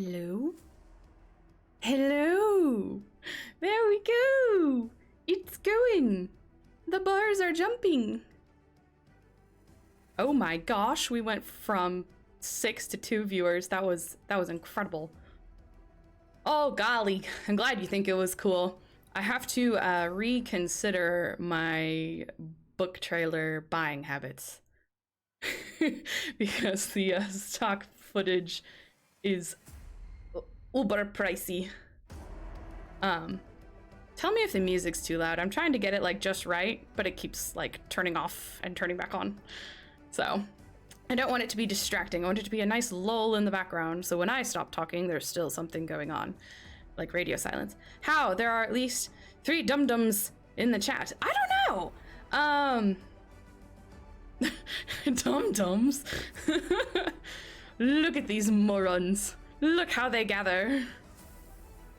Hello? Hello! There we go! It's going! The bars are jumping! Oh my gosh, we went from 6 to 2 viewers. That was incredible. Oh golly, I'm glad you think it was cool. I have to reconsider my book trailer buying habits. Because the stock footage is uber pricey. Tell me if the music's too loud. I'm trying to get it like just right, but it keeps like turning off and turning back on. So I don't want it to be distracting. I want it to be a nice lull in the background, so when I stop talking, there's still something going on, like radio silence. How? There are at least 3 dum-dums in the chat. I don't know. Dum-dums. Look at these morons. Look how they gather.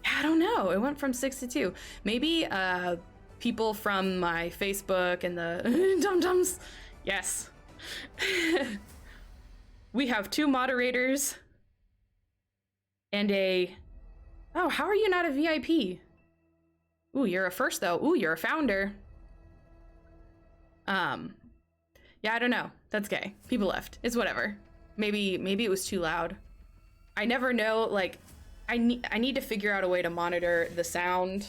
I don't know. It went from 6 to 2. Maybe people from my Facebook and the dum-dums. Yes. We have 2 moderators and a... Oh, how are you not a VIP? Ooh, you're a first though. Ooh, you're a founder. Yeah, I don't know. That's gay. People left. It's whatever. Maybe it was too loud. I never know, like, I need to figure out a way to monitor the sound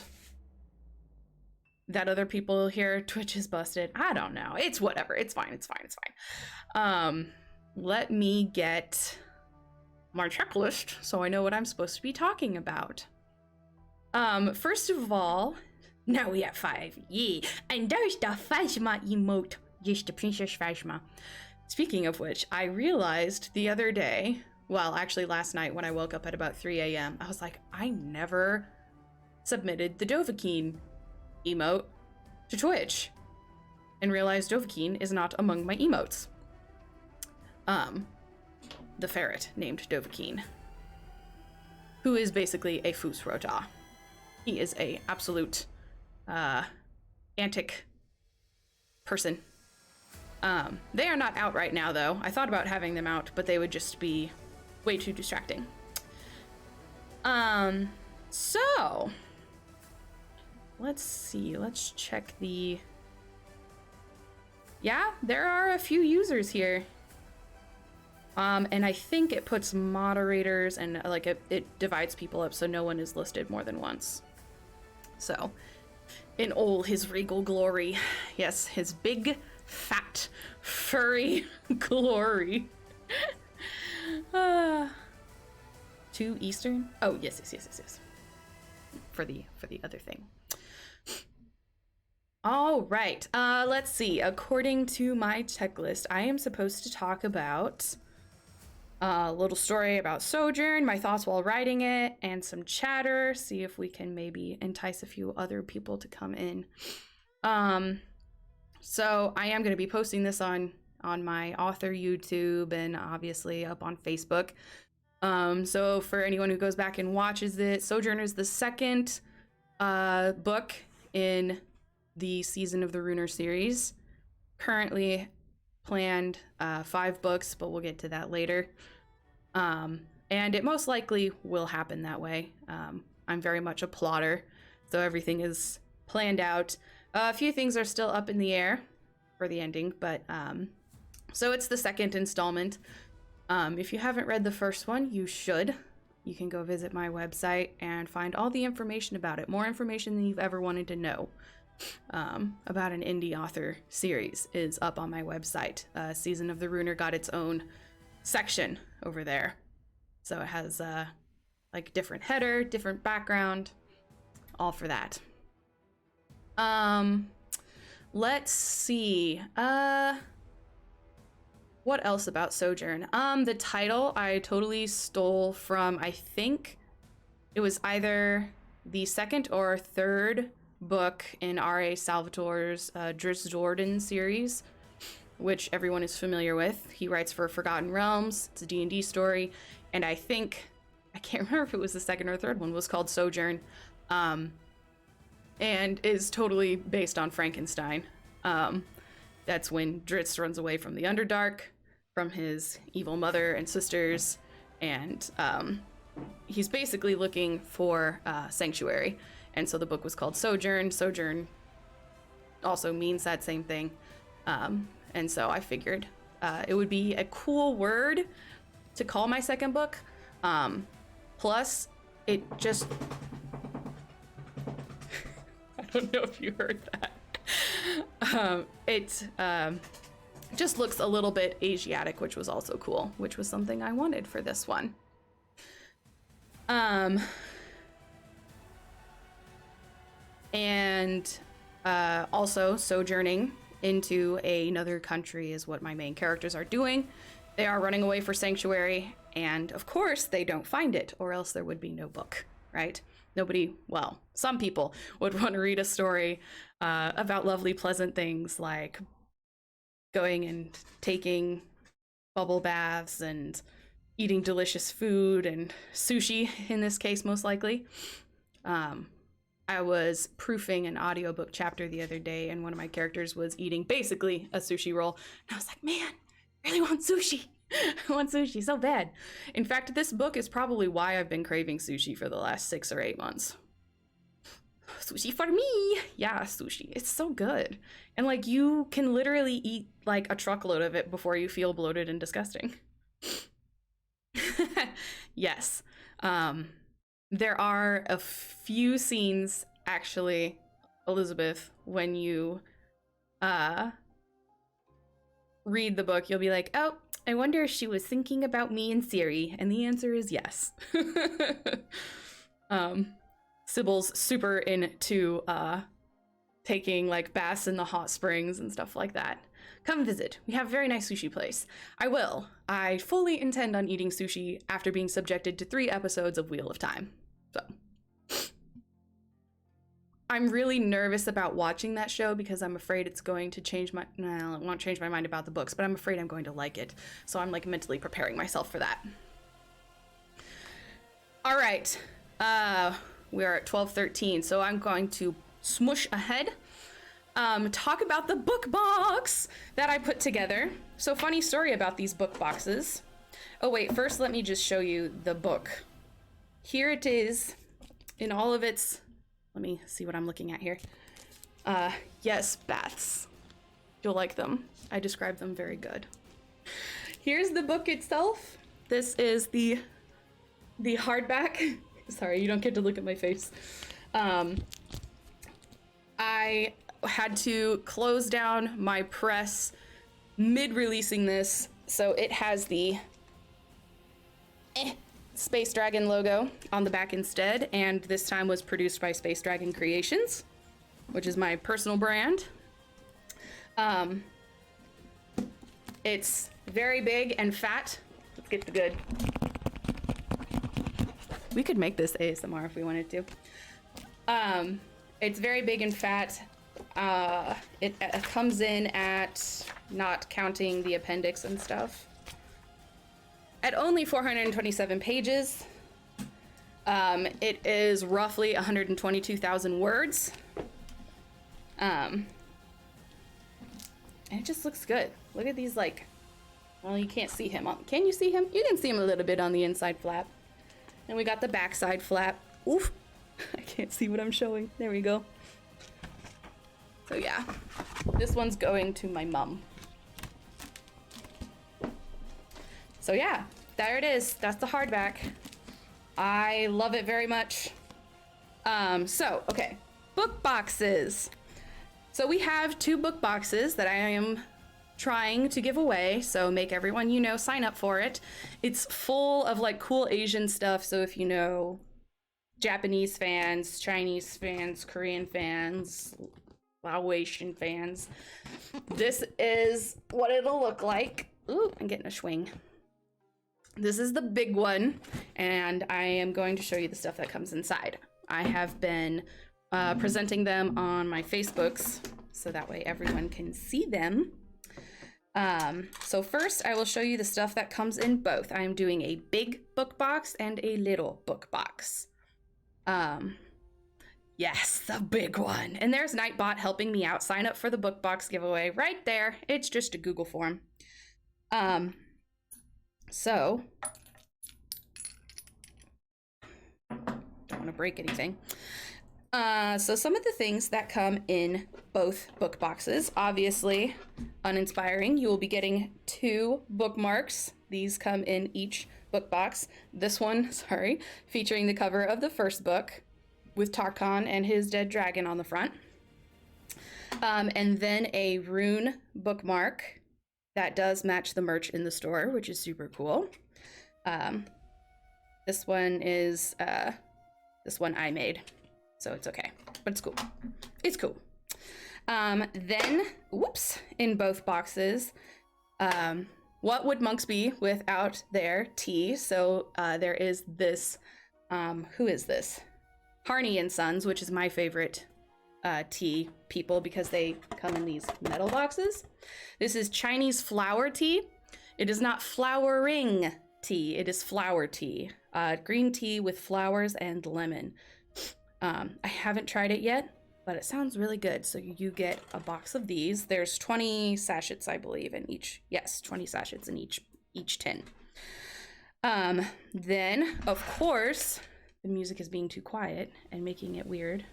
that other people hear. Twitch is busted. I don't know. It's whatever. It's fine. It's fine. It's fine. Let me get my checklist so I know what I'm supposed to be talking about. First of all, now we have 5. Yeah. And there's the Phasma emote. Just the Princess Phasma. Speaking of which, I realized the other day, well, actually last night when I woke up at about 3 a.m., I was like, I never submitted the Dovahkiin emote to Twitch, and realized Dovahkiin is not among my emotes. The ferret named Dovahkiin, who is basically a Fusrota. He is a absolute antic person. They are not out right now though. I thought about having them out, but they would just be way too distracting. So let's see, let's check the... Yeah, there are a few users here. And I think it puts moderators and like it divides people up so no one is listed more than once. So, in all his regal glory. Yes, his big, fat, furry glory. 2 Eastern? Oh, yes. For the other thing. All right, let's see. According to my checklist, I am supposed to talk about a little story about Sojourn, my thoughts while writing it, and some chatter. See if we can maybe entice a few other people to come in. So I am going to be posting this on my author YouTube and obviously up on Facebook. So for anyone who goes back and watches it, Sojourn is the second book in the Season of the Runer series. Currently planned 5 books, but we'll get to that later. And it most likely will happen that way. I'm very much a plotter, so everything is planned out. A few things are still up in the air for the ending, but so it's the second installment. If you haven't read the first one, you should. You can go visit my website and find all the information about it. More information than you've ever wanted to know about an indie author series is up on my website. Season of the Runer got its own section over there. So it has like different header, different background, all for that. Let's see. What else about Sojourn? The title I totally stole from, I think it was either the second or third book in R.A. Salvatore's Drizzt Do'Urden series, which everyone is familiar with. He writes for Forgotten Realms. It's a D&D story, and I think, I can't remember if it was the second or third one, was called Sojourn, and is totally based on Frankenstein. That's when Drizzt runs away from the Underdark, from his evil mother and sisters, and he's basically looking for sanctuary, and so the book was called Sojourn. Sojourn also means that same thing, and so I figured it would be a cool word to call my second book. Plus, it just I don't know if you heard that. It just looks a little bit Asiatic, which was also cool, which was something I wanted for this one. And also sojourning into another country is what my main characters are doing. They are running away for sanctuary, and of course they don't find it, or else there would be no book, right? Nobody, well, some people would want to read a story about lovely, pleasant things like going and taking bubble baths and eating delicious food and sushi in this case, most likely. I was proofing an audiobook chapter the other day, and one of my characters was eating basically a sushi roll. And I was like, man, I really want sushi. I want sushi so bad. In fact, this book is probably why I've been craving sushi for the last 6 or 8 months. Sushi for me. Yeah, sushi. It's so good. And like you can literally eat like a truckload of it before you feel bloated and disgusting. Yes. There are a few scenes actually, Elizabeth, when you read the book, you'll be like, oh, I wonder if she was thinking about me and Siri, and the answer is yes. Sybil's super into taking like baths in the hot springs and stuff like that. Come visit. We have a very nice sushi place. I will. I fully intend on eating sushi after being subjected to 3 episodes of Wheel of Time. So I'm really nervous about watching that show because I'm afraid it's going to change my, no, it won't change my mind about the books, but I'm afraid I'm going to like it. So I'm like mentally preparing myself for that. All right. We're at 12:13, so I'm going to smoosh ahead. Talk about the book box that I put together. So funny story about these book boxes. Oh wait, first let me just show you the book. Here it is in all of its, let me see what I'm looking at here. Yes, baths. You'll like them. I described them very good. Here's the book itself. This is the hardback. Sorry, you don't get to look at my face. I had to close down my press mid-releasing this, so it has the Space Dragon logo on the back instead, and this time was produced by Space Dragon Creations, which is my personal brand. It's very big and fat. Let's get the good. We could make this ASMR if we wanted to. It's very big and fat. It comes in at, not counting the appendix and stuff, at only 427 pages. It is roughly 122,000 words. And it just looks good. Look at these, like, well, you can't see him. Can you see him? You can see him a little bit on the inside flap. And we got the backside flap. Oof. I can't see what I'm showing. There we go. So yeah, this one's going to my mom. So yeah, there it is. That's the hardback. I love it very much. So, okay, book boxes. So we have 2 book boxes that I am trying to give away, so make everyone you know sign up for it. It's full of like cool Asian stuff, so if you know Japanese fans, Chinese fans, Korean fans, Laotian fans, this is what it'll look like. Ooh, I'm getting a swing. This is the big one, and I am going to show you the stuff that comes inside. I have been presenting them on my Facebooks, so that way everyone can see them. So first I will show you the stuff that comes in both. I am doing a big book box and a little book box. Yes, the big one. And there's Nightbot helping me out. Sign up for the book box giveaway right there. It's just a Google form. So want to break anything. So some of the things that come in both book boxes, obviously uninspiring. You will be getting 2 bookmarks. These come in each book box. This one, sorry, featuring the cover of the first book with Tarkan and his dead dragon on the front. And then a rune bookmark that does match the merch in the store, which is super cool. This one is, this one I made, so it's okay, but it's cool. It's cool. Then, whoops, in both boxes, what would monks be without their tea? So there is this, who is this? Harney and Sons, which is my favorite tea people because they come in these metal boxes. This is Chinese flower tea. It is not flowering tea, it is flower tea. Green tea with flowers and lemon. I haven't tried it yet, but it sounds really good. So you get a box of these. There's 20 sachets, I believe, in each. Yes, 20 sachets in each tin. Then, of course, the music is being too quiet and making it weird.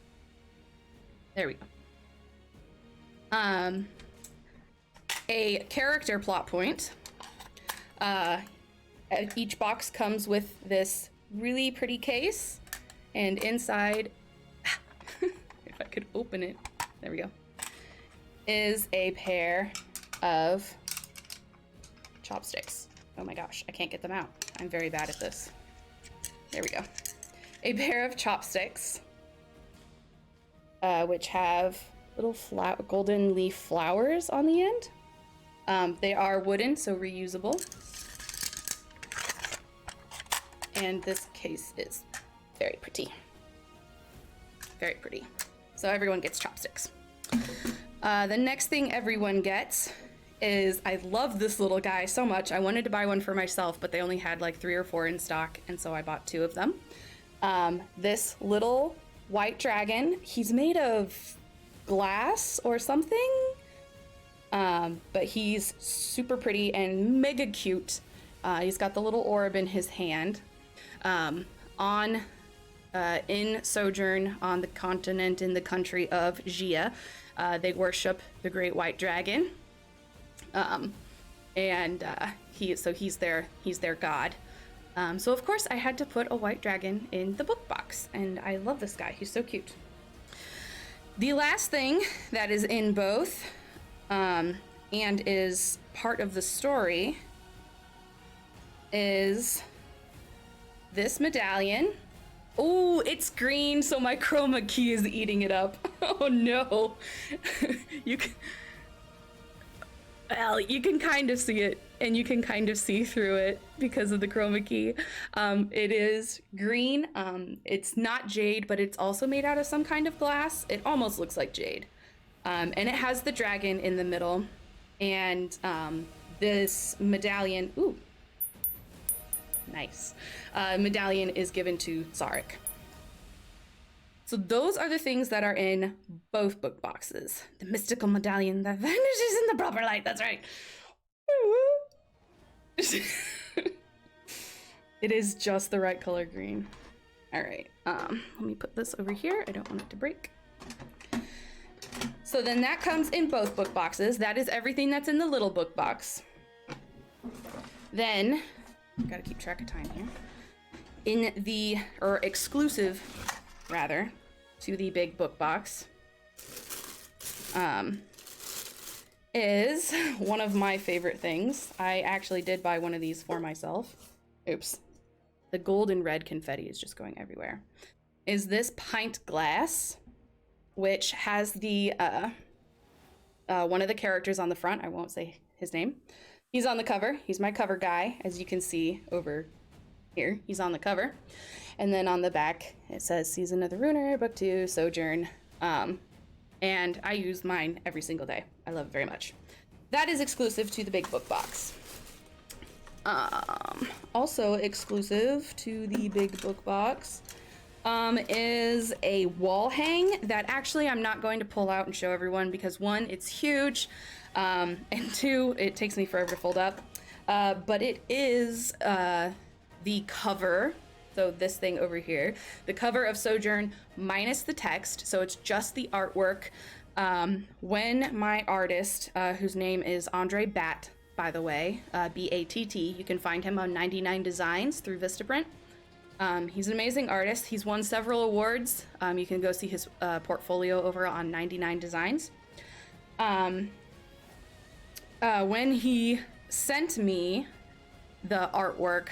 There we go. A character plot point. Each box comes with this really pretty case, and inside, if I could open it, there we go, is a pair of chopsticks. Oh my gosh, I can't get them out. I'm very bad at this. There we go. A pair of chopsticks, which have little golden leaf flowers on the end. They are wooden, so reusable. And this case is very pretty. Very pretty. So everyone gets chopsticks. The next thing everyone gets is, I love this little guy so much. I wanted to buy one for myself, but they only had like 3 or 4 in stock, and so I bought 2 of them. This little white dragon, he's made of glass or something, but he's super pretty and mega cute. He's got the little orb in his hand. In Sojourn, on the continent, in the country of Jia, they worship the great white dragon, he's their god. So of course I had to put a white dragon in the book box, and I love this guy. He's so cute. The last thing that is in both, and is part of the story, is this medallion. Oh, it's green, so my chroma key is eating it up. Oh no. You can kind of see it, and you can kind of see through it because of the chroma key. It is green. It's not jade, but it's also made out of some kind of glass. It almost looks like jade. And it has the dragon in the middle. And this medallion, ooh, nice. Medallion is given to Zarek. So those are the things that are in both book boxes. The mystical medallion that vanishes in the proper light. That's right. It is just the right color green. All right. Let me put this over here. I don't want it to break. So then that comes in both book boxes. That is everything that's in the little book box. Then, gotta keep track of time here. In the, or exclusive, rather, to the big book box, is one of my favorite things. I actually did buy one of these for myself. Oops. The gold and red confetti is just going everywhere. Is this pint glass, which has the, one of the characters on the front. I won't say his name. He's on the cover. He's my cover guy, as you can see over here. He's on the cover. And then on the back, it says Season of the Runer, Book 2, Sojourn. And I use mine every single day. I love it very much. That is exclusive to the big book box. Also exclusive to the big book box is a wall hang that actually I'm not going to pull out and show everyone because 1, it's huge, and 2, it takes me forever to fold up. But it is the cover So this thing over here, the cover of Sojourn minus the text, so it's just the artwork. When my artist, whose name is Andre Batt, by the way, B-A-T-T, you can find him on 99 Designs through Vistaprint. He's an amazing artist. He's won several awards. You can go see his portfolio over on 99 Designs. When he sent me the artwork,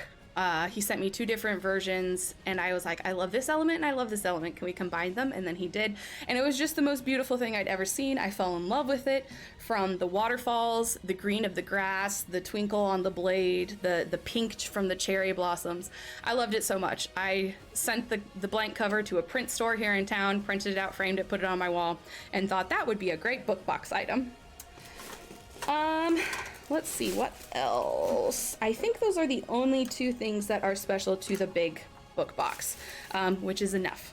he sent me 2 different versions, and I was like, I love this element and I love this element. Can we combine them? And then he did. And it was just the most beautiful thing I'd ever seen. I fell in love with it, from the waterfalls, the green of the grass, the twinkle on the blade, the pink from the cherry blossoms. I loved it so much. I sent the blank cover to a print store here in town, printed it out, framed it, put it on my wall, and thought that would be a great book box item. Let's see, what else? I think those are the only 2 things that are special to the big book box, which is enough.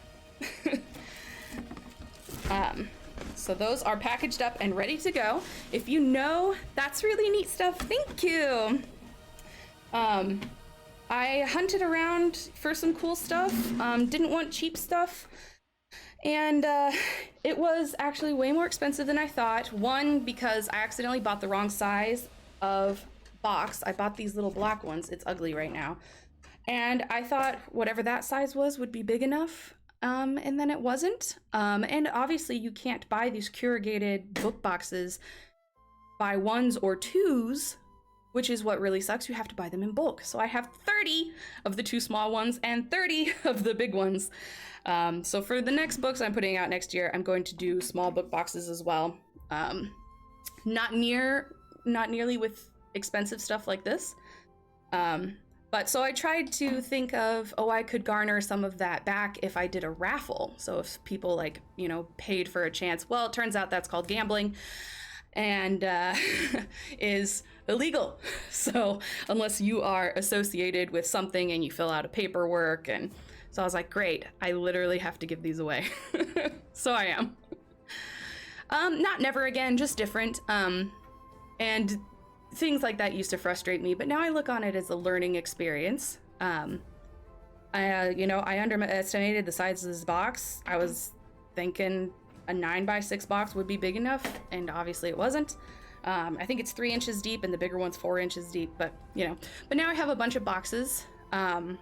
So those are packaged up and ready to go. If you know, that's really neat stuff. Thank you. I hunted around for some cool stuff, didn't want cheap stuff. And it was actually way more expensive than I thought. One, because I accidentally bought the wrong size of box. I bought these little black ones. It's ugly right now. And I thought whatever that size was would be big enough. And then it wasn't. And obviously you can't buy these corrugated book boxes by 1s or 2s, which is what really sucks. You have to buy them in bulk. So I have 30 of the 2 small ones and 30 of the big ones. So for the next books I'm putting out next year, I'm going to do small book boxes as well. Not nearly with expensive stuff like this. But so I tried to think of, I could garner some of that back if I did a raffle. So if people paid for a chance. Well, it turns out that's called gambling and is illegal. So unless you are associated with something and you fill out a paperwork, and so I was like, great, I literally have to give these away. So I am. Not never again, just different. And things like that used to frustrate me, but now I look on it as a learning experience. I underestimated the size of this box. I was thinking a 9x6 box would be big enough, and obviously it wasn't. I think it's 3 inches deep and the bigger one's 4 inches deep, but now I have a bunch of boxes. And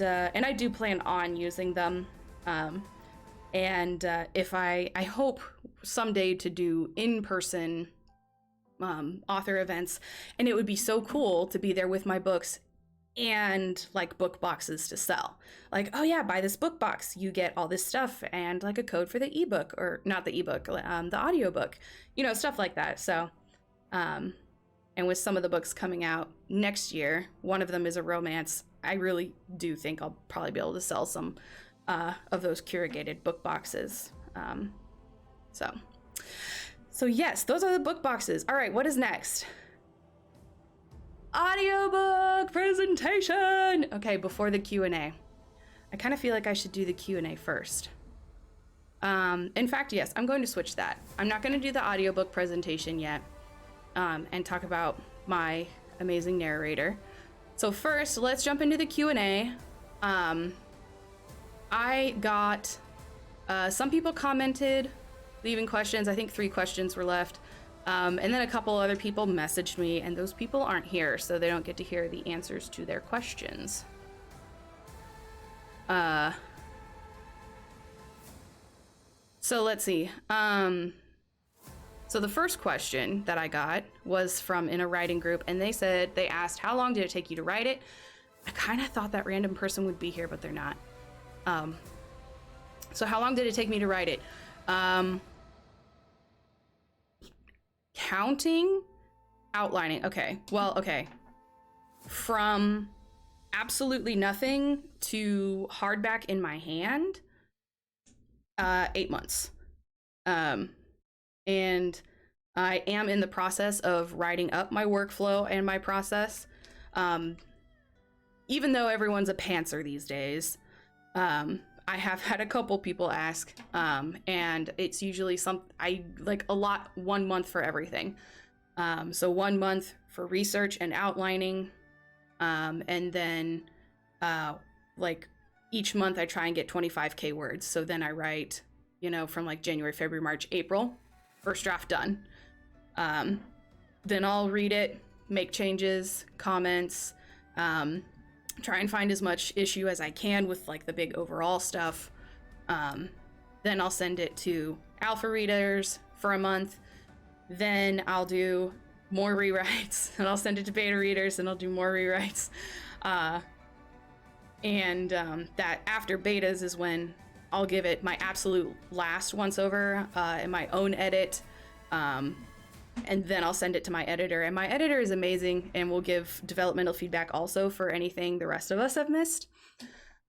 I do plan on using them. If I hope someday to do in-person author events, and it would be so cool to be there with my books and like book boxes to sell. Like, oh yeah, buy this book box, you get all this stuff and like a code for the ebook, or not the ebook, the audiobook, stuff like that. So, and with some of the books coming out next year, one of them is a romance. I really do think I'll probably be able to sell some of those corrugated book boxes. So yes, those are the book boxes. All right, what is next? Audiobook presentation. Okay, before the Q&A. I kind of feel like I should do the Q&A first. In fact, yes, I'm going to switch that. I'm not going to do the audiobook presentation yet and talk about my amazing narrator. So first, let's jump into the Q&A. I got some people commented, leaving questions. I think 3 questions were left. And then a couple other people messaged me, and those people aren't here, so they don't get to hear the answers to their questions. So let's see. So the first question that I got was from in a writing group, and they asked, how long did it take you to write it? I kind of thought that random person would be here, but they're not. So how long did it take me to write it? Counting, outlining. Okay. Well, okay. From absolutely nothing to hardback in my hand, 8 months. And I am in the process of writing up my workflow and my process. Even though everyone's a pantser these days, I have had a couple people ask, and it's usually I like a lot, 1 month for everything. So 1 month for research and outlining, and then like each month I try and get 25K words. So then I write, from like January, February, March, April, first draft done. Then I'll read it, make changes, comments, try and find as much issue as I can with like the big overall stuff. Then I'll send it to alpha readers for a month. Then I'll do more rewrites, and I'll send it to beta readers, and I'll do more rewrites. That after betas is when I'll give it my absolute last once over in my own edit. And then I'll send it to my editor. And my editor is amazing and will give developmental feedback also for anything the rest of us have missed.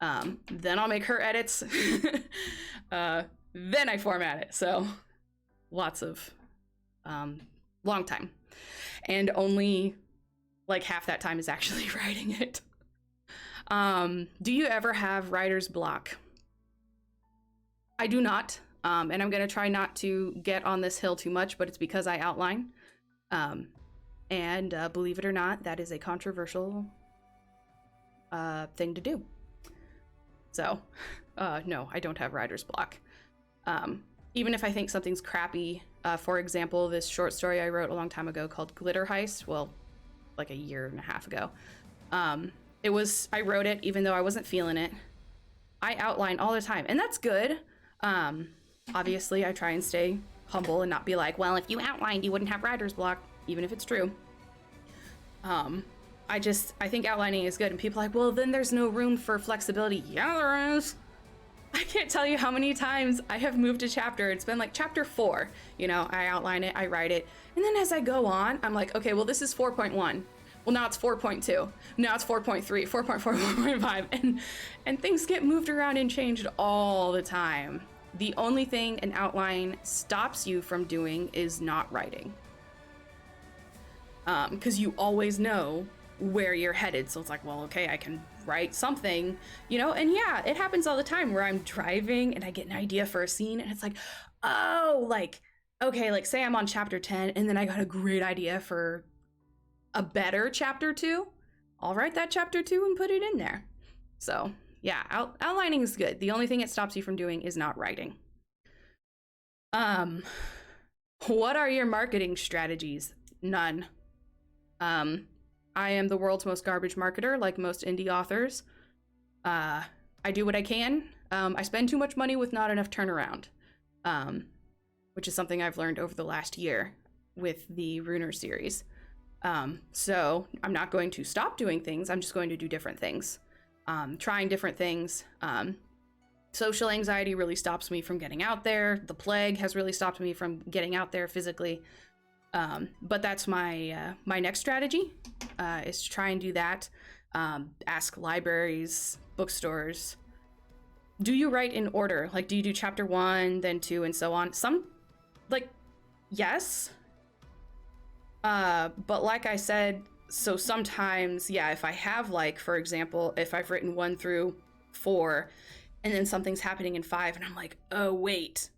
Then I'll make her edits. Then I format it. So lots of long time. And only like half that time is actually writing it. Do you ever have writer's block? I do not. And I'm going to try not to get on this hill too much, but it's because I outline. And believe it or not, that is a controversial thing to do. So, no, I don't have writer's block. Even if I think something's crappy, for example, this short story I wrote a long time ago called Glitter Heist, well, like a year and a half ago. I wrote it even though I wasn't feeling it. I outline all the time, and that's good. Obviously, I try and stay humble and not be like, well, if you outlined, you wouldn't have writer's block, even if it's true. I think outlining is good, and people are like, well, then there's no room for flexibility. Yeah, there is. I can't tell you how many times I have moved a chapter. It's been like chapter 4, I outline it, I write it, and then as I go on, I'm like, okay, well, this is 4.1. Well, now it's 4.2. Now it's 4.3, 4.4, 4.5, and things get moved around and changed all the time. The only thing an outline stops you from doing is not writing. Because you always know where you're headed. So it's like, well, okay, I can write something, and yeah, it happens all the time where I'm driving and I get an idea for a scene and it's like, oh, like, okay, like say I'm on chapter 10 and then I got a great idea for a better chapter 2. I'll write that chapter 2 and put it in there. So yeah, outlining is good. The only thing it stops you from doing is not writing. What are your marketing strategies? None. I am the world's most garbage marketer, like most indie authors. I do what I can. I spend too much money with not enough turnaround, which is something I've learned over the last year with the Runer series. So I'm not going to stop doing things. I'm just going to do different things. Trying different things. Social anxiety really stops me from getting out there. The plague has really stopped me from getting out there physically. But that's my next strategy, is to try and do that. Ask libraries, bookstores. Do you write in order? Like, do you do chapter 1, then 2, and so on? Yes. But like I said, so sometimes, yeah, if I have, like, for example, if I've written 1 through 4, and then something's happening in 5, and I'm like, oh, wait,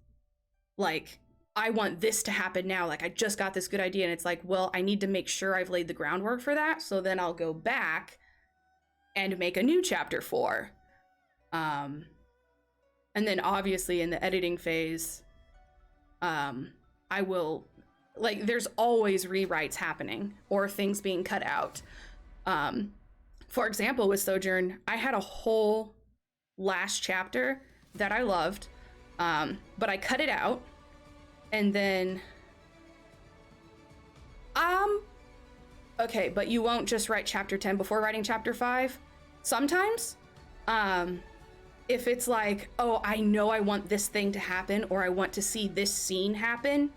like, I want this to happen now. Like, I just got this good idea, and it's like, well, I need to make sure I've laid the groundwork for that, so then I'll go back and make a new chapter 4. And then obviously in the editing phase, I will, like, there's always rewrites happening or things being cut out. For example, with Sojourn, I had a whole last chapter that I loved, but I cut it out, and then okay, but you won't just write chapter 10 before writing chapter 5. Sometimes, if it's like, oh, I know I want this thing to happen, or I want to see this scene happen,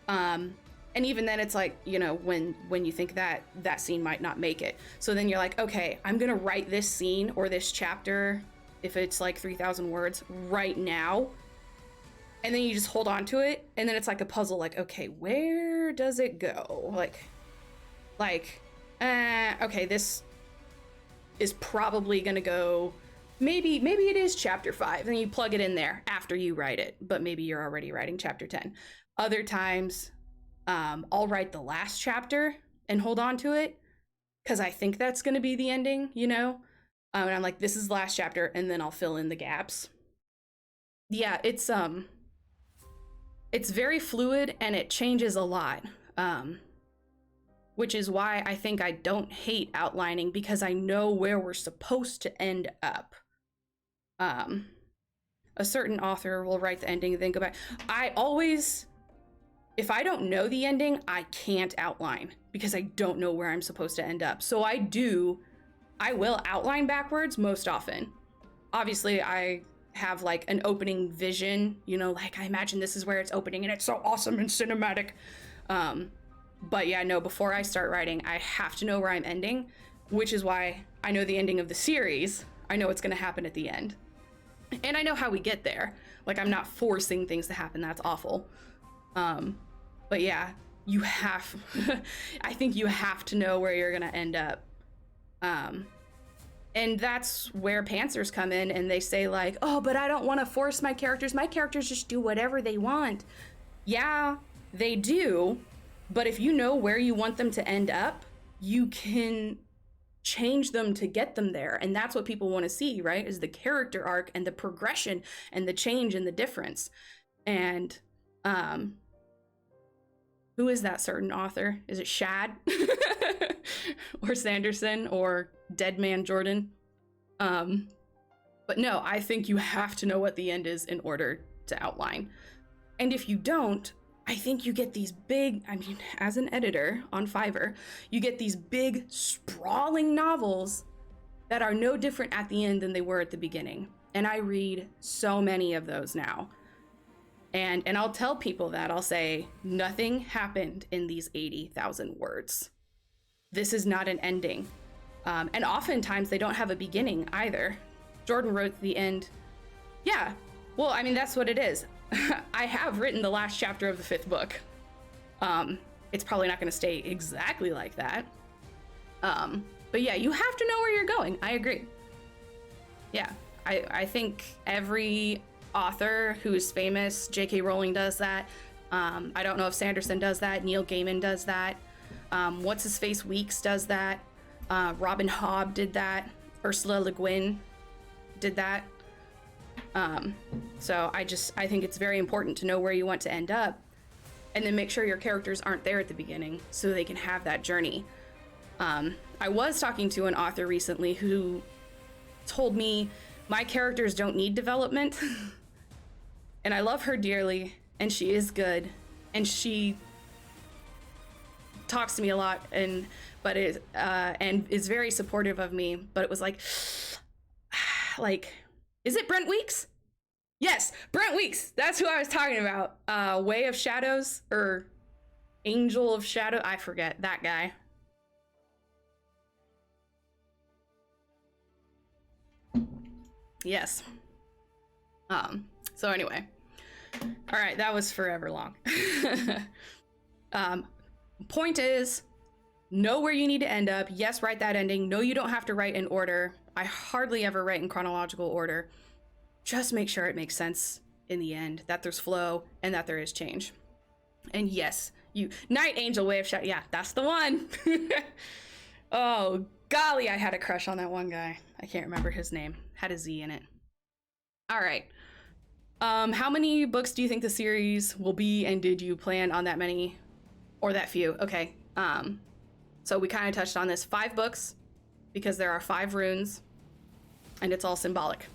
and even then it's like, when you think that that scene might not make it. So then you're like, okay, I'm gonna write this scene or this chapter, if it's like 3,000 words, right now. And then you just hold on to it, and then it's like a puzzle, like, okay, where does it go? Okay, this is probably gonna go, maybe it is chapter 5, then you plug it in there after you write it, but maybe you're already writing chapter 10. Other times, I'll write the last chapter and hold on to it, because I think that's gonna be the ending, And I'm like, this is the last chapter, and then I'll fill in the gaps. Yeah, it's very fluid and it changes a lot. Which is why I think I don't hate outlining, because I know where we're supposed to end up. A certain author will write the ending and then go back. I always, if I don't know the ending, I can't outline because I don't know where I'm supposed to end up. So I will outline backwards most often. Obviously, I have like an opening vision, you know, like I imagine this is where it's opening and it's so awesome and cinematic. But yeah, no, before I start writing, I have to know where I'm ending, which is why I know the ending of the series. I know what's going to happen at the end. And I know how we get there. Like, I'm not forcing things to happen. That's awful. But yeah, you have, I think you have to know where you're going to end up. And that's where pantsers come in and they say like, oh, but I don't want to force my characters. My characters just do whatever they want. Yeah, they do. But if you know where you want them to end up, you can change them to get them there. And that's what people want to see, right? Is the character arc and the progression and the change and the difference. And who is that certain author? Is it Shad or Sanderson or Dead Man Jordan? But no, I think you have to know what the end is in order to outline. And if you don't, I think you get these big, I mean, as an editor on Fiverr, you get these big sprawling novels that are no different at the end than they were at the beginning. And I read so many of those now. And I'll tell people that. I'll say, nothing happened in these 80,000 words. This is not an ending. And oftentimes they don't have a beginning either. Jordan wrote the end. Yeah, well, I mean, that's what it is. I have written the last chapter of the 5th book. It's probably not going to stay exactly like that. But yeah, you have to know where you're going. I agree. Yeah, I think every author who's famous, J.K. Rowling does that. I don't know if Sanderson does that. Neil Gaiman does that. What's-his-face Weeks does that. Robin Hobb did that. Ursula Le Guin did that. So I think it's very important to know where you want to end up and then make sure your characters aren't there at the beginning so they can have that journey. I was talking to an author recently who told me my characters don't need development. And I love her dearly, and she is good, and she talks to me a lot and is very supportive of me. But it was like, is it Brent Weeks? Yes, Brent Weeks. That's who I was talking about. Way of Shadows or Angel of Shadow. I forget that guy. Yes. So anyway. All right, that was forever long. Point is, know where you need to end up. Yes, write that ending. No, you don't have to write in order. I hardly ever write in chronological order. Just make sure it makes sense in the end, that there's flow and that there is change. And yes, Night Angel, Way of Shadow. Yeah, that's the one. Oh, golly, I had a crush on that one guy. I can't remember his name. Had a Z in it. All right. How many books do you think the series will be, and did you plan on that many or that few? Okay. So we kind of touched on this. 5 books, because there are 5 runes, and it's all symbolic.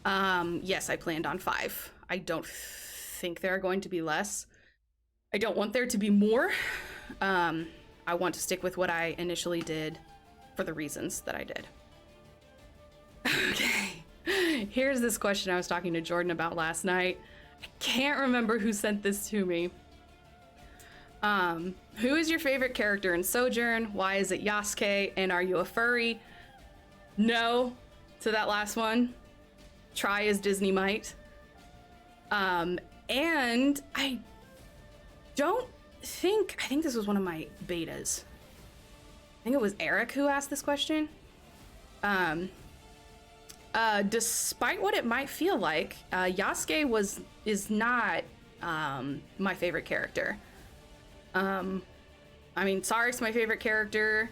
Yes, I planned on 5. I don't think there are going to be less. I don't want there to be more. I want to stick with what I initially did for the reasons that I did. Okay. Here's this question I was talking to Jordan about last night. I can't remember who sent this to me. Who is your favorite character in Sojourn? Why is it Yasuke? And are you a furry? No to that last one. Try as Disney might. And I think this was one of my betas. I think it was Eric who asked this question. Despite what it might feel like, Yasuke is not my favorite character. I mean, Sarek's my favorite character.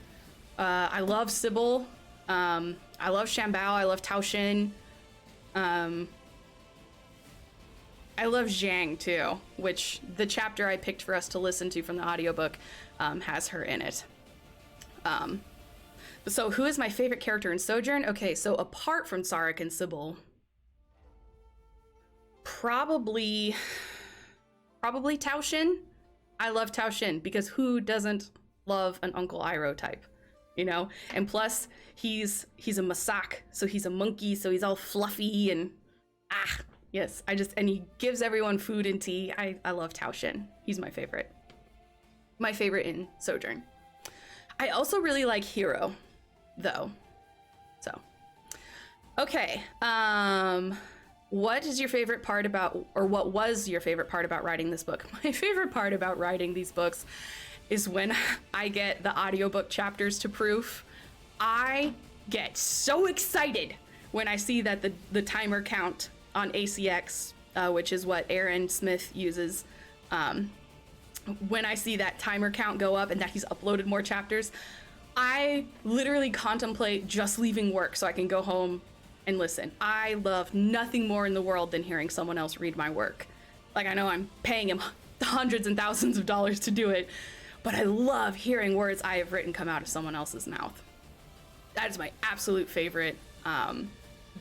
I love Sybil. I love Shambao, I love Tao Xin. I love Zhang too, which the chapter I picked for us to listen to from the audiobook has her in it. So who is my favorite character in Sojourn? Okay, so apart from Sarek and Sybil, probably Tao Xin. I love Tao Xin because who doesn't love an Uncle Iroh type, you know? And plus, he's a Masak, so he's a monkey, so he's all fluffy and yes, and he gives everyone food and tea. I love Tao Xin. He's my favorite. My favorite in Sojourn. I also really like Hero, though. So, okay. What is your favorite part about, or what was your favorite part about writing this book? My favorite part about writing these books is when I get the audiobook chapters to proof. I get so excited when I see that the timer count on ACX, which is what Aaron Smith uses, when I see that timer count go up and that he's uploaded more chapters, I literally contemplate just leaving work so I can go home and listen. I love nothing more in the world than hearing someone else read my work. Like, I know I'm paying him hundreds and thousands of dollars to do it, but I love hearing words I have written come out of someone else's mouth. That is my absolute favorite.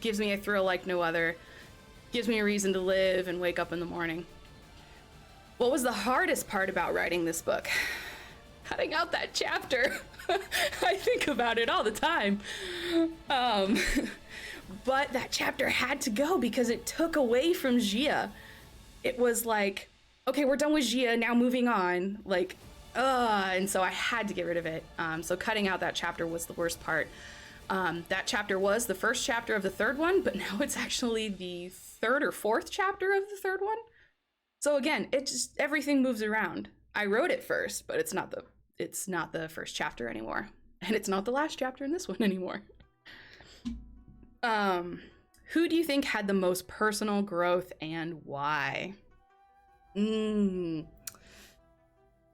Gives me a thrill like no other. Gives me a reason to live and wake up in the morning. What was the hardest part about writing this book? Cutting out that chapter. I think about it all the time. But that chapter had to go because it took away from Jia. It was like, okay, we're done with Jia, now moving on. Like, and so I had to get rid of it. So cutting out that chapter was the worst part. That chapter was the first chapter of the third one, but now it's actually the third or fourth chapter of the third one. So again, everything moves around. I wrote it first, but it's not the first chapter anymore. And it's not the last chapter in this one anymore. Who do you think had the most personal growth and why?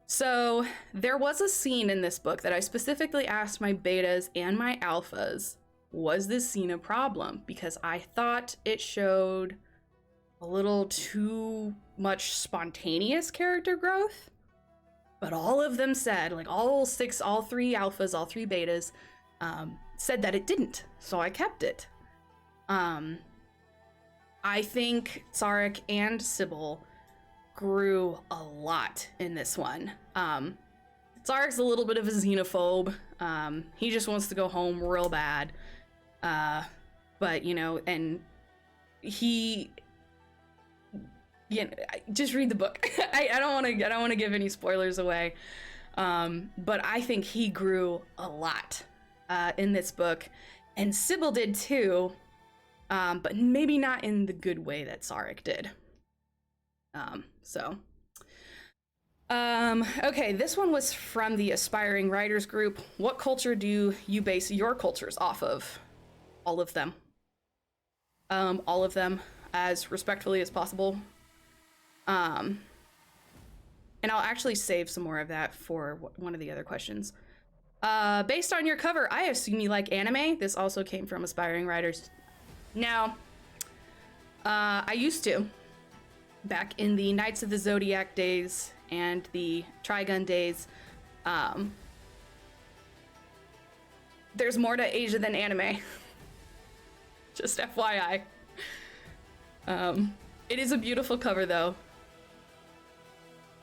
So there was a scene in this book that I specifically asked my betas and my alphas, was this scene a problem? Because I thought it showed a little too much spontaneous character growth. But all of them said, like all three alphas, all three betas, said that it didn't. So I kept it. I think Sarek and Sybil grew a lot in this one. Zarek's a little bit of a xenophobe. He just wants to go home real bad. But, you know, and he... just read the book. I don't want to give any spoilers away. But I think he grew a lot in this book. And Sybil did too. But maybe not in the good way that Sarek did. Okay, this one was from the Aspiring Writers group. What culture do you base your cultures off of? All of them. All of them, as respectfully as possible. And I'll actually save some more of that for one of the other questions. Based on your cover, I assume you like anime. This also came from Aspiring Writers. Now, I used to. Back in the Knights of the Zodiac days and the Trigun days, there's more to Asia than anime. Just FYI. It is a beautiful cover though.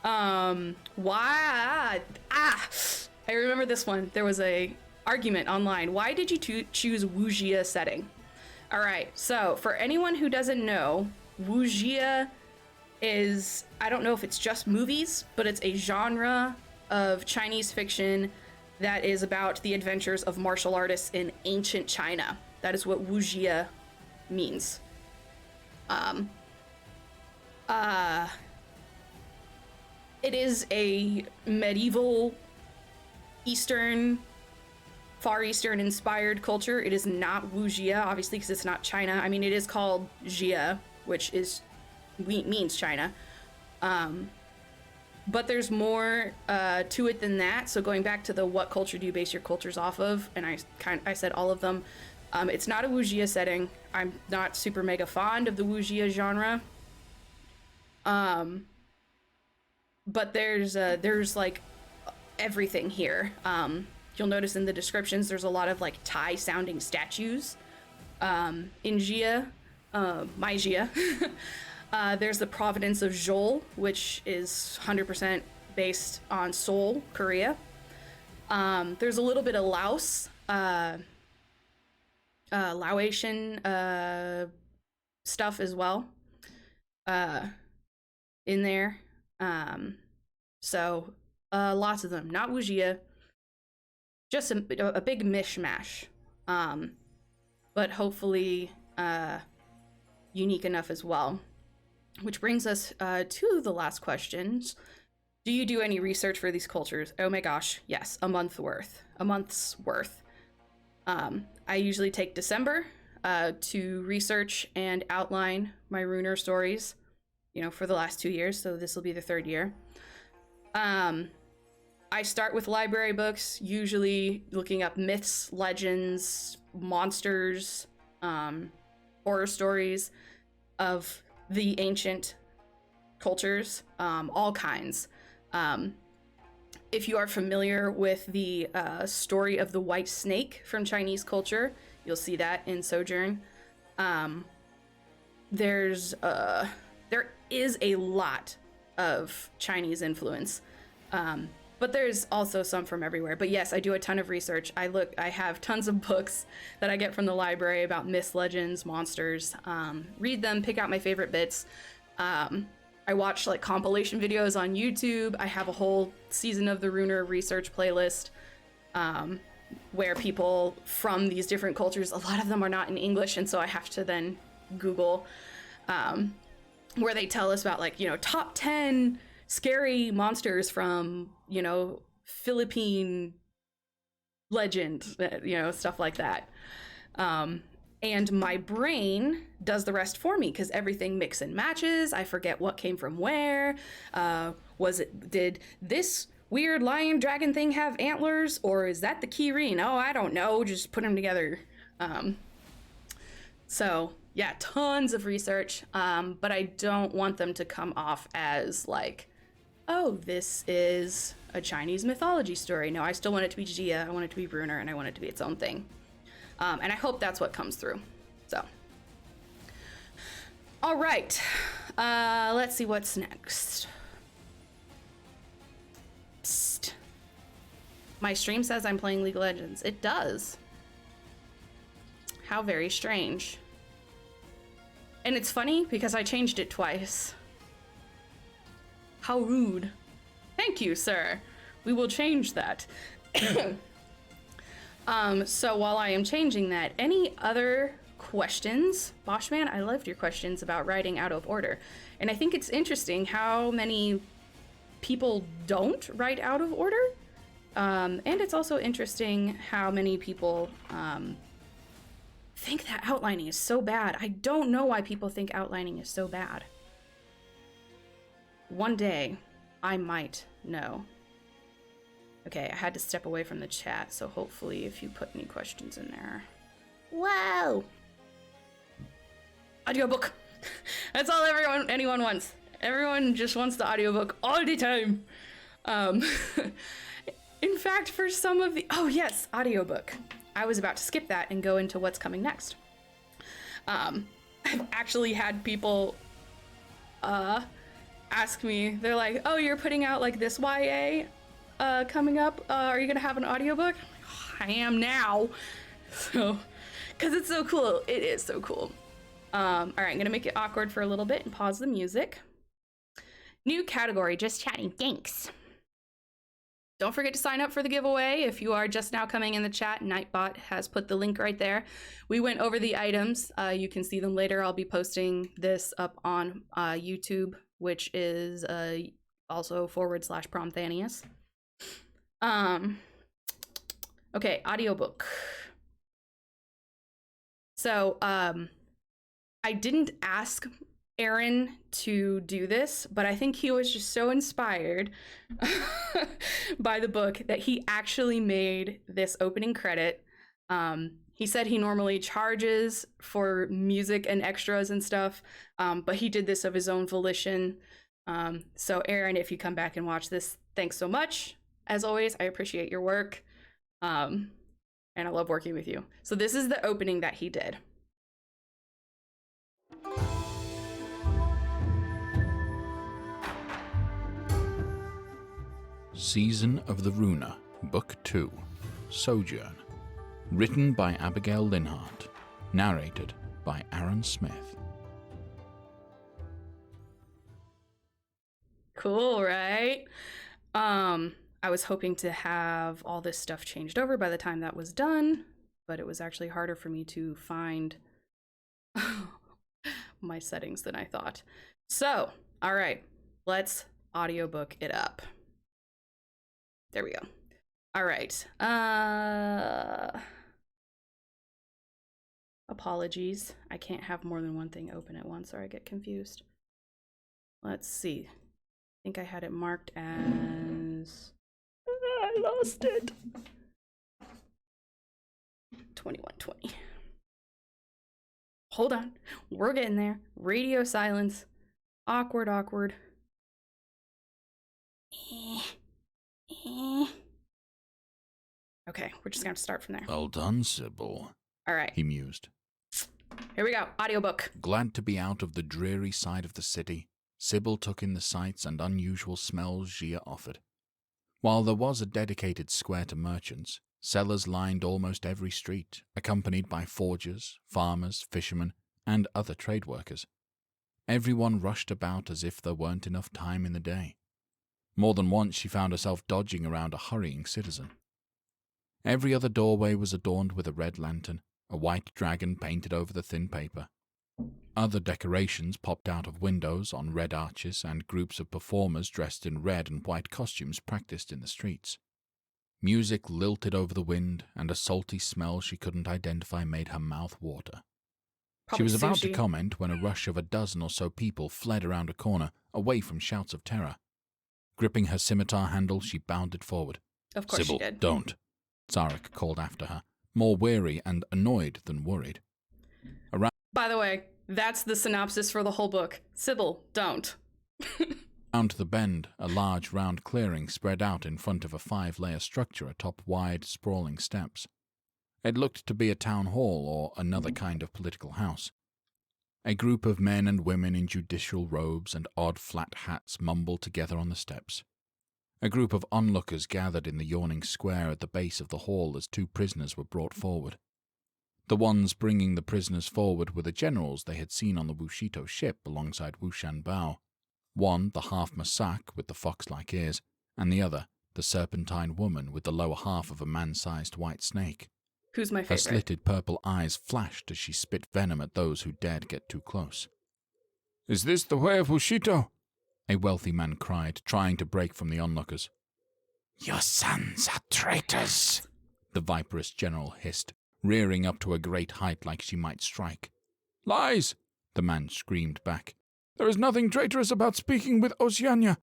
Why? I remember this one. There was a argument online. Why did you choose Wuxia setting? All right, so for anyone who doesn't know, Wuxia is, I don't know if it's just movies, but it's a genre of Chinese fiction that is about the adventures of martial artists in ancient China. That is what Wuxia means. It is a medieval Far Eastern inspired culture. It is not Wuxia, obviously, because it's not China. I mean, it is called Jia, which means China. but there's more to it than that. So going back to the what culture do you base your cultures off of, and I said all of them. It's not a wuxia setting. I'm not super mega fond of the wuxia genre. But there's like everything here. You'll notice in the descriptions there's a lot of like Thai sounding statues. In Jia, my Jia. There's the province of Seoul, which is 100% based on Seoul, Korea. There's a little bit of Laos, Laotian stuff as well in there. So lots of them, not wuxia, just a big mishmash, but hopefully unique enough as well. Which brings us to the last questions. Do you do any research for these cultures? Oh my gosh, yes, a month's worth. I usually take December to research and outline my Runer stories, for the last 2 years, so this will be the 3rd year. I start with library books, usually looking up myths, legends, monsters, horror stories of the ancient cultures, all kinds. If you are familiar with the story of the white snake from Chinese culture, you'll see that in Sojourn. There is a lot of Chinese influence, but there's also some from everywhere. But yes, I do a ton of research. I have tons of books that I get from the library about myths, legends, monsters. Read them, pick out my favorite bits. I watch like compilation videos on YouTube. I have a whole season of the Runer research playlist, where people from these different cultures, a lot of them are not in English, and so I have to then Google, where they tell us about like, top 10 scary monsters from, Philippine legend, stuff like that. And my brain does the rest for me because everything mix and matches. I forget what came from where. Did this weird lion dragon thing have antlers, or is that the Kirin? Oh, I don't know. Just put them together. So yeah, tons of research, but I don't want them to come off as like, oh, this is a Chinese mythology story. No, I still want it to be Jia, I want it to be Bruner, and I want it to be its own thing. And I hope that's what comes through. So, all right, let's see what's next. Psst. My stream says I'm playing League of Legends. It does. How very strange. And it's funny because I changed it twice. How rude. Thank you, sir. We will change that. So while I am changing that, any other questions? Boschman, I loved your questions about writing out of order. And I think it's interesting how many people don't write out of order. And it's also interesting how many people think that outlining is so bad. I don't know why people think outlining is so bad. One day, I might know. Okay, I had to step away from the chat, so hopefully if you put any questions in there. Wow! Audiobook! That's all anyone wants. Everyone just wants the audiobook all the time. In fact, for some of the... Oh yes, audiobook. I was about to skip that and go into what's coming next. I've actually had people ask me, they're like, oh, you're putting out like this YA coming up, are you gonna have an audiobook? I am now. So, because it's so cool. It is so cool. All right, I'm gonna make it awkward for a little bit and pause the music. New category, just chatting, thanks. Don't forget to sign up for the giveaway. If you are just now coming in the chat, Nightbot has put the link right there. We went over the items. You can see them later. I'll be posting this up on YouTube, which is also /Promthanius. Okay, audiobook. So I didn't ask Aaron to do this, but I think he was just so inspired by the book that he actually made this opening credit. He said he normally charges for music and extras and stuff, but he did this of his own volition. So, Aaron, if you come back and watch this, thanks so much. As always, I appreciate your work, and I love working with you. So, this is the opening that he did. Season of the Runa, Book 2, Sojourn. Written by Abigail Linhart. Narrated by Aaron Smith. Cool, right? I was hoping to have all this stuff changed over by the time that was done, but it was actually harder for me to find my settings than I thought. So, all right, let's audiobook it up. There we go. All right. Apologies. I can't have more than one thing open at once or I get confused. Let's see. I think I had it marked as... I lost it. 2120. Hold on. We're getting there. Radio silence. Awkward. Okay, we're just gonna start from there. Well done, Sybil. All right. He mused. Here we go. Audiobook. Glad to be out of the dreary side of the city, Sybil took in the sights and unusual smells Gia offered. While there was a dedicated square to merchants, sellers lined almost every street, accompanied by forgers, farmers, fishermen, and other trade workers. Everyone rushed about as if there weren't enough time in the day. More than once she found herself dodging around a hurrying citizen. Every other doorway was adorned with a red lantern, a white dragon painted over the thin paper. Other decorations popped out of windows on red arches, and groups of performers dressed in red and white costumes practiced in the streets. Music lilted over the wind, and a salty smell she couldn't identify made her mouth water. Probably She was about to sushi. comment when a rush of a dozen or so people fled around a corner, away from shouts of terror. Gripping her scimitar handle, she bounded forward. Of course Sybil, she did. don't, Zarek called after her, more weary and annoyed than worried. By the way, that's the synopsis for the whole book. Sybil, don't. Around the bend, a large round clearing spread out in front of a 5-layer structure atop wide, sprawling steps. It looked to be a town hall or another kind of political house. A group of men and women in judicial robes and odd flat hats mumbled together on the steps. A group of onlookers gathered in the yawning square at the base of the hall as 2 prisoners were brought forward. The ones bringing the prisoners forward were the generals they had seen on the Wushito ship alongside Wu Shanbao. One, the half-Masak with the fox-like ears, and the other, the serpentine woman with the lower half of a man-sized white snake. Who's my Her favorite? slitted purple eyes flashed as she spit venom at those who dared get too close. "Is this the way of Wushito?" a wealthy man cried, trying to break from the onlookers. "Your sons are traitors," the viperous general hissed, rearing up to a great height like she might strike. "Lies!" the man screamed back. "There is nothing traitorous about speaking with Oceania.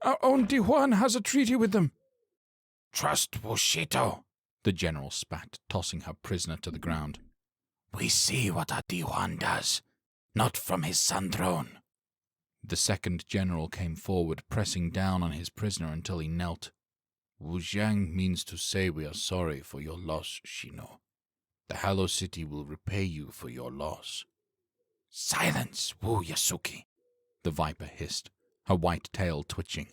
Our own Dijuan has a treaty with them." "Trust Wushito," the general spat, tossing her prisoner to the ground. "We see what our Dijuan does, not from his sun throne." The second general came forward, pressing down on his prisoner until he knelt. "Wu Jiang means to say we are sorry for your loss, Shino. The Hollow City will repay you for your loss." "Silence, Wu Yasuki," the viper hissed, her white tail twitching.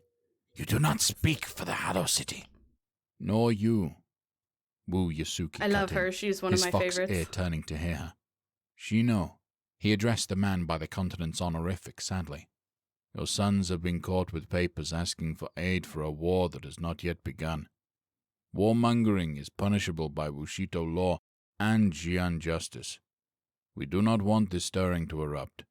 "You do not speak for the Hollow City." "Nor you." Wu Yasuki I love cut in, her. She's one of his my fox favorites. ear turning to hear her. "Shino," he addressed the man by the continent's honorific sadly. "Your sons have been caught with papers asking for aid for a war that has not yet begun. Warmongering is punishable by Wushito law and Jian justice. We do not want this stirring to erupt.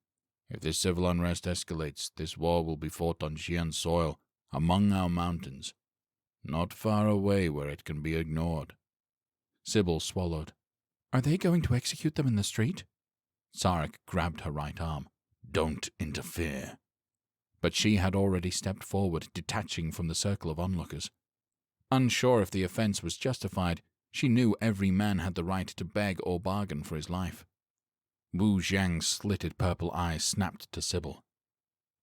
If this civil unrest escalates, this war will be fought on Jian soil, among our mountains, not far away where it can be ignored." Sybil swallowed. "Are they going to execute them in the street?" Sarek grabbed her right arm. Don't interfere. But she had already stepped forward, detaching from the circle of onlookers. Unsure if the offense was justified, she knew every man had the right to beg or bargain for his life. Wu Zhang's slitted purple eyes snapped to Sybil.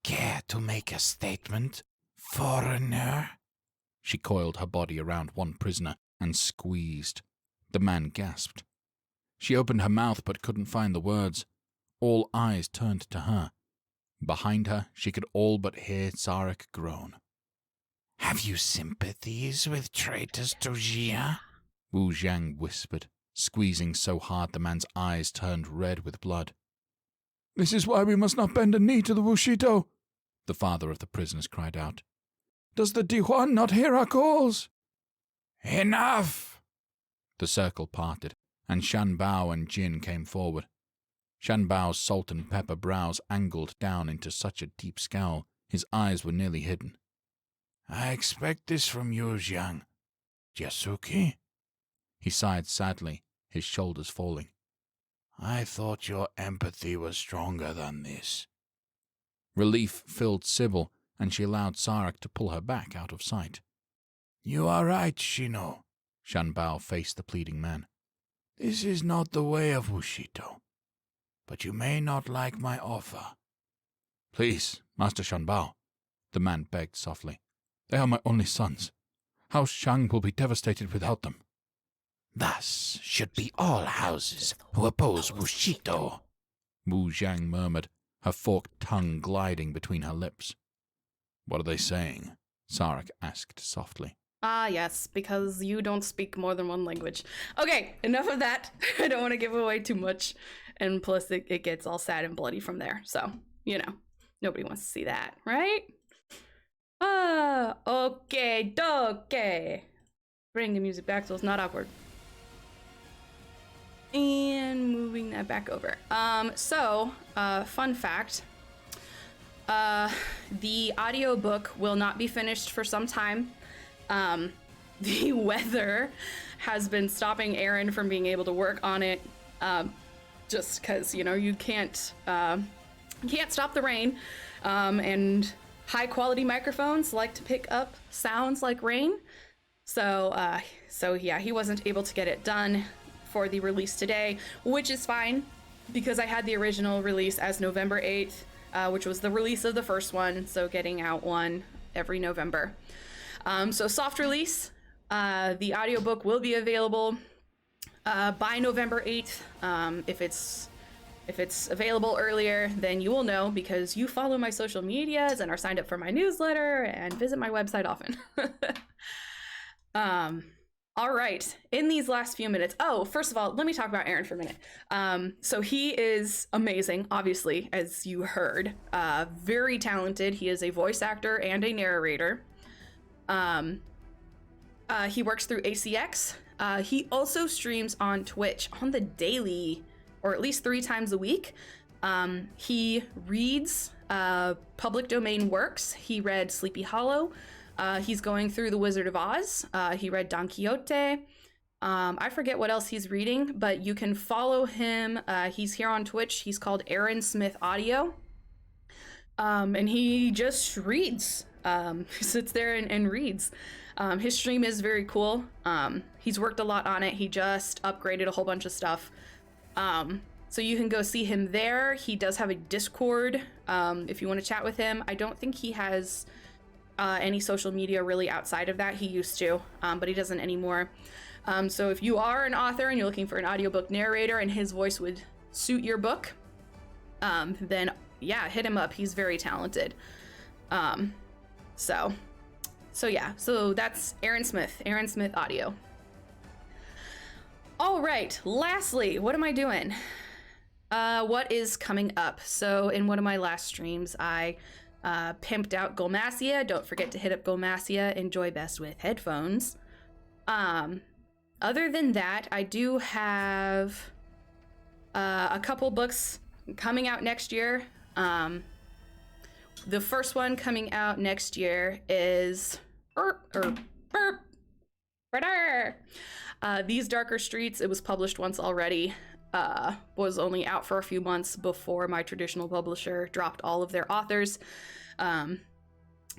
Care to make a statement, foreigner? She coiled her body around one prisoner and squeezed. The man gasped. She opened her mouth but couldn't find the words. All eyes turned to her. Behind her, she could all but hear Sarek groan. Have you sympathies with traitors to Jia? Wu Zhang whispered, squeezing so hard the man's eyes turned red with blood. This is why we must not bend a knee to the Wushito, the father of the prisoners cried out. Does the Dihuan not hear our calls? Enough! The circle parted, and Shan Bao and Jin came forward. Shan Bao's salt and pepper brows angled down into such a deep scowl, his eyes were nearly hidden. I expect this from you, Jiang. Yasuki? He sighed sadly, his shoulders falling. I thought your empathy was stronger than this. Relief filled Sybil, and she allowed Sarek to pull her back out of sight. You are right, Shino. Shan Bao faced the pleading man. This is not the way of Wushito. But you may not like my offer. Please, Master Shan Bao, the man begged softly. They are my only sons. House Shang will be devastated without them. Thus should be all houses who oppose Wushito, Wu Zhang murmured, her forked tongue gliding between her lips. What are they saying? Sarek asked softly. Ah, yes, because you don't speak more than one language. Okay, enough of that. I don't want to give away too much. And plus, it gets all sad and bloody from there. So, nobody wants to see that, right? Okay, doke. Bring the music back so it's not awkward. And moving that back over. Fun fact. The audiobook will not be finished for some time. The weather has been stopping Aaron from being able to work on it. Just because, you can't stop the rain. And high quality microphones like to pick up sounds like rain. So yeah, he wasn't able to get it done for the release today, which is fine because I had the original release as November 8th, which was the release of the first one. So getting out one every November. So soft release, the audiobook will be available by November 8th. If it's available earlier, then you will know because you follow my social medias and are signed up for my newsletter and visit my website often. All right, in these last few minutes. Oh, first of all, let me talk about Aaron for a minute. So he is amazing, obviously, as you heard. Very talented. He is a voice actor and a narrator. He works through ACX. He also streams on Twitch on the daily, or at least 3 times a week. He reads public domain works. He read Sleepy Hollow. He's going through The Wizard of Oz. He read Don Quixote. I forget what else he's reading, but you can follow him. He's here on Twitch. He's called Aaron Smith Audio. And he just reads. He sits there and reads. His stream is very cool. He's worked a lot on it. He just upgraded a whole bunch of stuff. So you can go see him there. He does have a Discord if you want to chat with him. I don't think he has any social media really outside of that. He used to, but he doesn't anymore. So if you are an author and you're looking for an audiobook narrator and his voice would suit your book, then yeah, hit him up. He's very talented. So that's Aaron Smith Audio. All right, lastly, what am I doing? What is coming up? So in one of my last streams, I pimped out Golmassia. Don't forget to hit up Golmassia. Enjoy best with headphones. Other than that, I do have a couple books coming out next year. The first one coming out next year is These Darker Streets. It was published once already. was only out for a few months before my traditional publisher dropped all of their authors.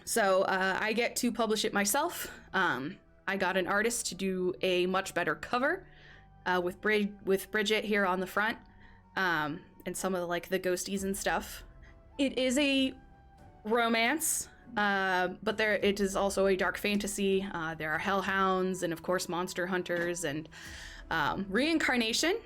So I get to publish it myself. I got an artist to do a much better cover with Bridget here on the front, and some of the ghosties and stuff. It is a romance, but it is also a dark fantasy. There are hellhounds and of course monster hunters and reincarnation.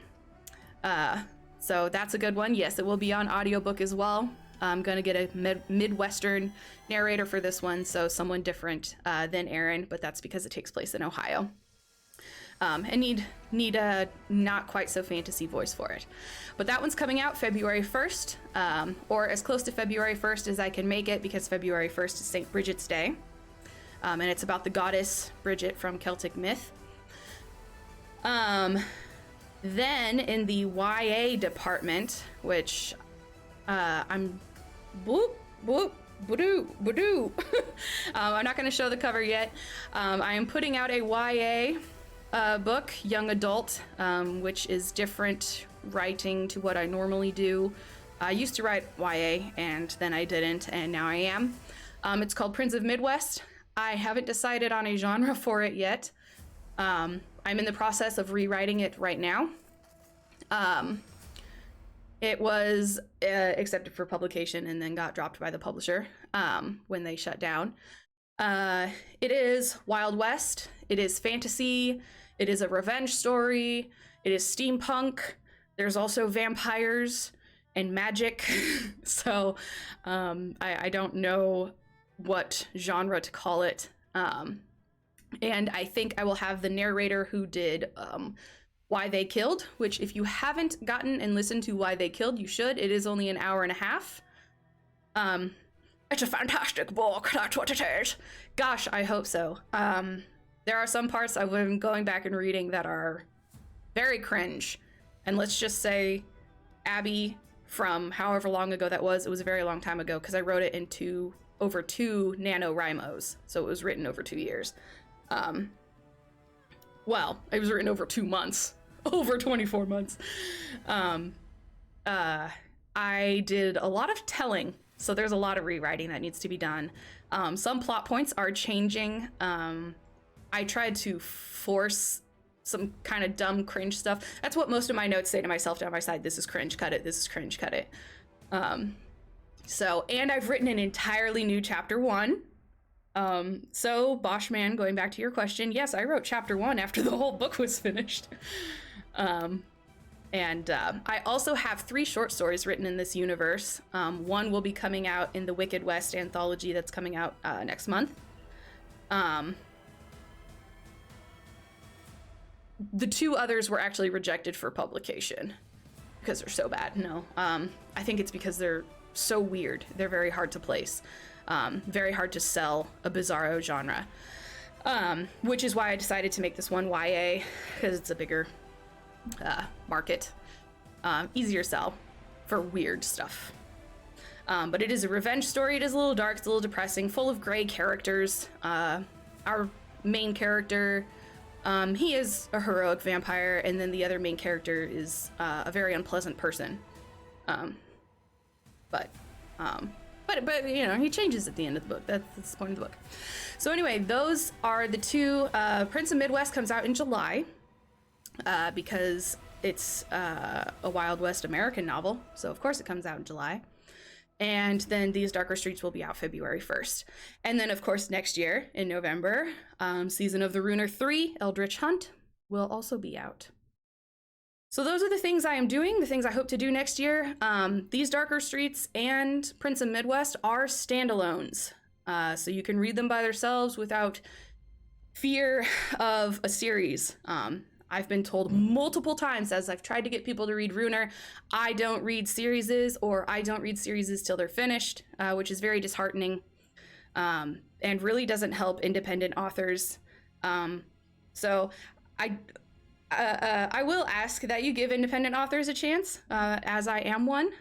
So that's a good one. Yes, it will be on audiobook as well. I'm gonna get a Midwestern narrator for this one, so someone different than Aaron, but that's because it takes place in Ohio. And need a not quite so fantasy voice for it. But that one's coming out February 1st, or as close to February 1st as I can make it, because February 1st is St. Bridget's Day. And it's about the goddess Bridget from Celtic myth. Then in the YA department, which I'm I'm not going to show the cover yet. I am putting out a YA book, young adult, which is different writing to what I normally do. I used to write YA and then I didn't, and now I am. It's called Prince of Midwest. I haven't decided on a genre for it yet. I'm in the process of rewriting it right now. It was accepted for publication and then got dropped by the publisher when they shut down. It is Wild West. It is fantasy. It is a revenge story. It is steampunk. There's also vampires and magic. So I don't know what genre to call it. And I think I will have the narrator who did Why They Killed, which if you haven't gotten and listened to Why They Killed, you should. It is only an hour and a half. It's a fantastic book, that's what it is. Gosh, I hope so. There are some parts I've been going back and reading that are very cringe. And let's just say Abby, from however long ago that was, it was a very long time ago, because I wrote it in over 2 NaNoWriMos, so it was written over 2 years. Well, it was written over 2 months, over 24 months. I did a lot of telling, so there's a lot of rewriting that needs to be done. Some plot points are changing. I tried to force some kind of dumb cringe stuff. That's what most of my notes say to myself down my side. This is cringe, cut it. This is cringe, cut it. And I've written an entirely new chapter 1. So Boschman, going back to your question, yes, I wrote chapter 1 after the whole book was finished. I also have 3 short stories written in this universe. One will be coming out in the Wicked West anthology that's coming out next month. The 2 others were actually rejected for publication because they're so bad. No, I think it's because they're so weird. They're very hard to place. Very hard to sell a bizarro genre, which is why I decided to make this one YA, because it's a bigger market, easier sell for weird stuff. But it is a revenge story. It is a little dark, it's a little depressing, full of gray characters. Our main character, he is a heroic vampire, and then the other main character is a very unpleasant person. But you know, he changes at the end of the book. That's the point of the book. So anyway, those are the 2. Prince of Midwest comes out in July because it's a Wild West American novel. So of course it comes out in July. And then These Darker Streets will be out February 1st. And then of course next year in November, Season of the Ruiner 3, Eldritch Hunt, will also be out. So those are the things I am doing, the things I hope to do next year. These Darker Streets and Prince of Midwest are standalones. So you can read them by themselves without fear of a series. I've been told multiple times as I've tried to get people to read Ruiner, I don't read serieses, or I don't read serieses till they're finished, which is very disheartening, and really doesn't help independent authors. So I will ask that you give independent authors a chance, as I am one.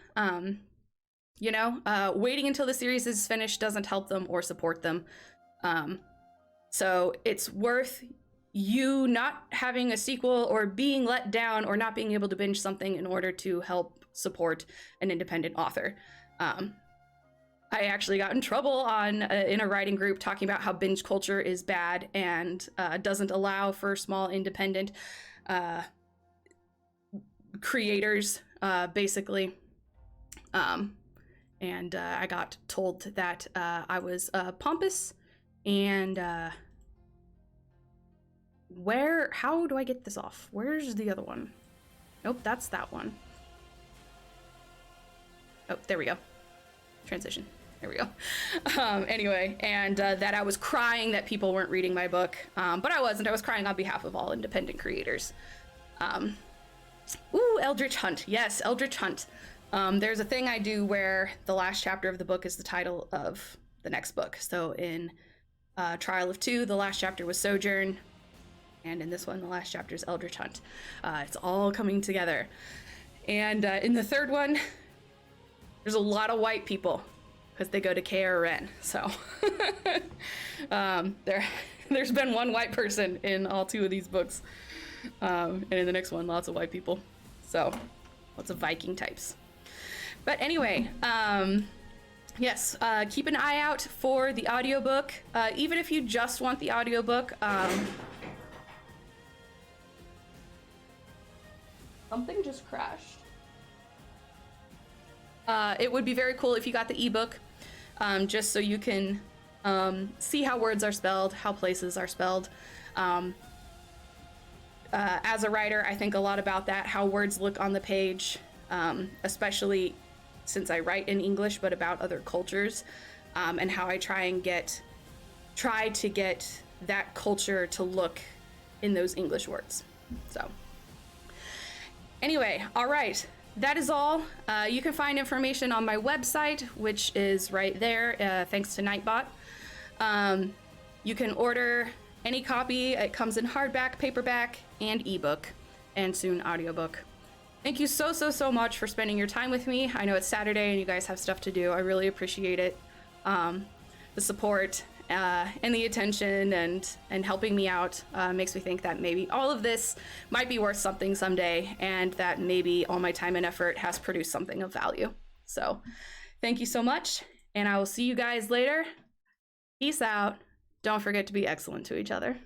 Waiting until the series is finished doesn't help them or support them. So it's worth you not having a sequel or being let down or not being able to binge something in order to help support an independent author. I actually got in trouble in a writing group talking about how binge culture is bad and doesn't allow for small independent creators, basically. And I got told that I was pompous and how do I get this off? Where's the other one? Nope, that's that one. Oh, there we go. Transition. There we go. Anyway, and that I was crying that people weren't reading my book, but I wasn't. I was crying on behalf of all independent creators. Ooh, Eldritch Hunt. Yes, Eldritch Hunt. There's a thing I do where the last chapter of the book is the title of the next book. So in Trial of Two, the last chapter was Sojourn, and in this one, the last chapter is Eldritch Hunt. It's all coming together. And in the third one, there's a lot of white people because they go to KRN. So there's been one white person in all two of these books. And in the next one, lots of white people. So lots of Viking types. But anyway, yes, keep an eye out for the audiobook. Even if you just want the audiobook, something just crashed. It would be very cool if you got the ebook, just so you can see how words are spelled, how places are spelled. As a writer, I think a lot about that, how words look on the page, especially since I write in English, but about other cultures, and how I try to get that culture to look in those English words. So anyway, all right. That is all. You can find information on my website, which is right there, thanks to Nightbot. You can order any copy. It comes in hardback, paperback, and ebook, and soon audiobook. Thank you so much for spending your time with me. I know it's Saturday and you guys have stuff to do. I really appreciate it. The support and the attention and helping me out makes me think that maybe all of this might be worth something someday, and that maybe all my time and effort has produced something of value. So thank you so much, and I will see you guys later. Peace out. Don't forget to be excellent to each other.